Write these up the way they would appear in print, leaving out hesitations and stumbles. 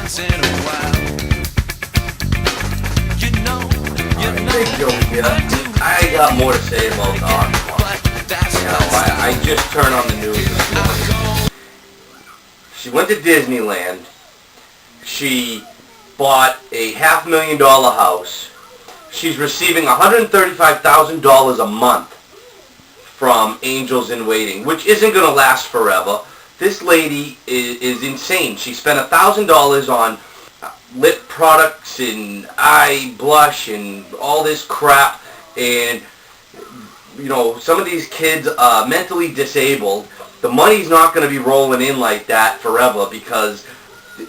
once in a while. You know, Big joke here. I got more to say about I just turned on the news this morning. She went to Disneyland. She bought a $500,000 house. She's receiving $135,000 a month from Angels in Waiting, which isn't going to last forever. This lady is insane. She spent $1,000 on lip products and eye blush and all this crap, and you know, some of these kids are mentally disabled. The money's not going to be rolling in like that forever because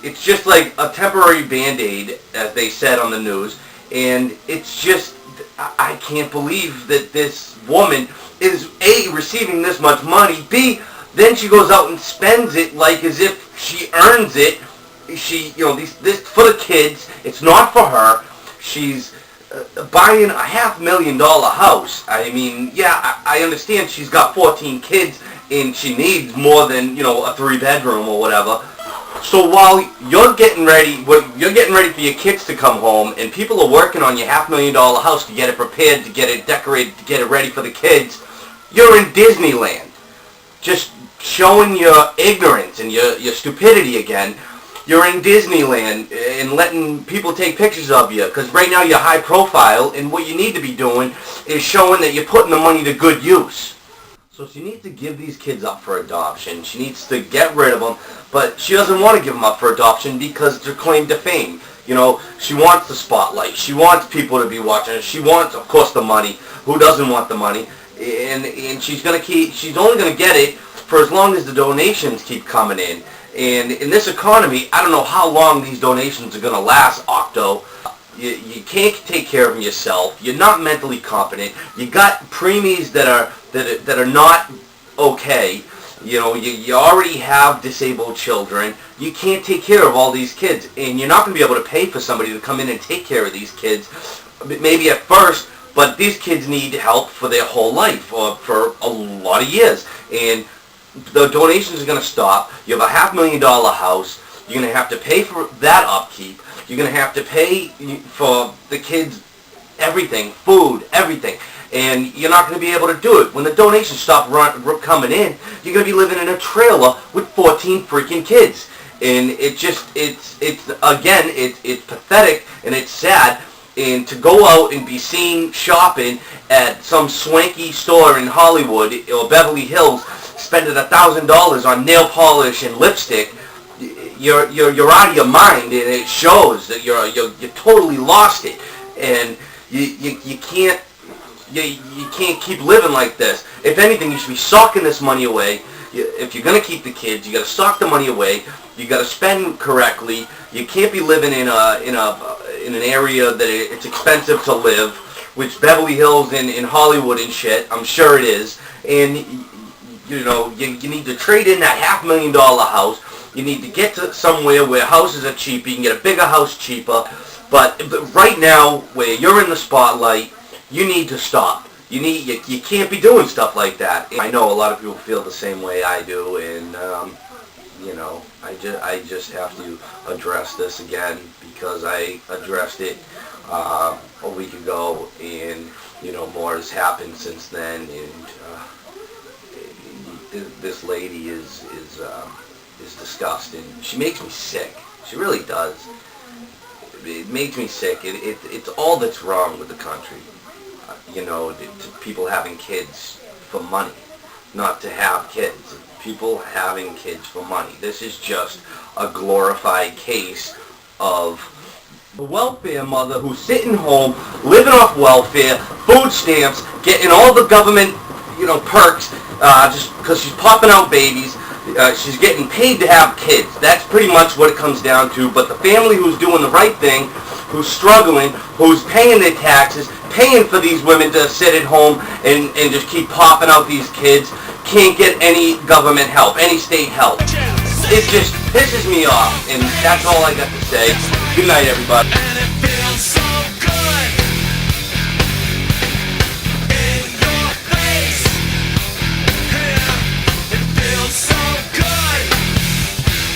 it's just like a temporary Band-Aid, as they said on the news. And it's just, I can't believe that this woman is A, receiving this much money, B, then she goes out and spends it like as if she earns it. She, you know, this for the kids. It's not for her. She's buying a $500,000 house. I mean, yeah, I understand she's got 14 kids and she needs more than, you know, a 3-bedroom or whatever. So while you're getting ready for your kids to come home and people are working on your $500,000 house to get it prepared, to get it decorated, to get it ready for the kids, you're in Disneyland, just showing your ignorance and your stupidity again. You're in Disneyland and letting people take pictures of you because right now you're high profile, and what you need to be doing is showing that you're putting the money to good use. So she needs to give these kids up for adoption. She needs to get rid of them, but she doesn't want to give them up for adoption because it's her claim to fame. You know, she wants the spotlight. She wants people to be watching her. She wants, of course, the money. Who doesn't want the money? And she's only going to get it for as long as the donations keep coming in. And in this economy, I don't know how long these donations are going to last, Octo. You can't take care of them yourself. You're not mentally competent. You got preemies that are not okay. You know, you already have disabled children. You can't take care of all these kids. And you're not going to be able to pay for somebody to come in and take care of these kids, maybe at first, but these kids need help for their whole life, or for a lot of years. And the donations are going to stop. You have a $500,000 house. You're going to have to pay for that upkeep. You're going to have to pay for the kids everything, food, everything. And you're not going to be able to do it. When the donations stop coming in, you're going to be living in a trailer with 14 freaking kids. And it's pathetic and it's sad. And to go out and be seen shopping at some swanky store in Hollywood or Beverly Hills, spending $1,000 on nail polish and lipstick, you're out of your mind, and it shows that you're totally lost it, and you can't keep living like this. If anything, you should be socking this money away. If you're gonna keep the kids, you gotta sock the money away. You gotta spend correctly. You can't be living in an area that it's expensive to live, which Beverly Hills and in Hollywood and shit, I'm sure it is. And you know, you need to trade in that $500,000 house. You need to get to somewhere where houses are cheaper. You can get a bigger house cheaper. But right now, where you're in the spotlight, you need to stop. You can't be doing stuff like that. I know a lot of people feel the same way I do, and you know, I just have to address this again because I addressed it a week ago, and you know, more has happened since then, and this lady is disgusting. She makes me sick. She really does. It makes me sick. It's all that's wrong with the country. You know, to people having kids for money, not to have kids. People having kids for money. This is just a glorified case of a welfare mother who's sitting home, living off welfare, food stamps, getting all the government, you know, perks, just because she's popping out babies. She's getting paid to have kids. That's pretty much what it comes down to. But the family who's doing the right thing, who's struggling, who's paying their taxes, paying for these women to sit at home and just keep popping out these kids, can't get any government help, any state help. It just pisses me off, and that's all I got to say. Good night, everybody.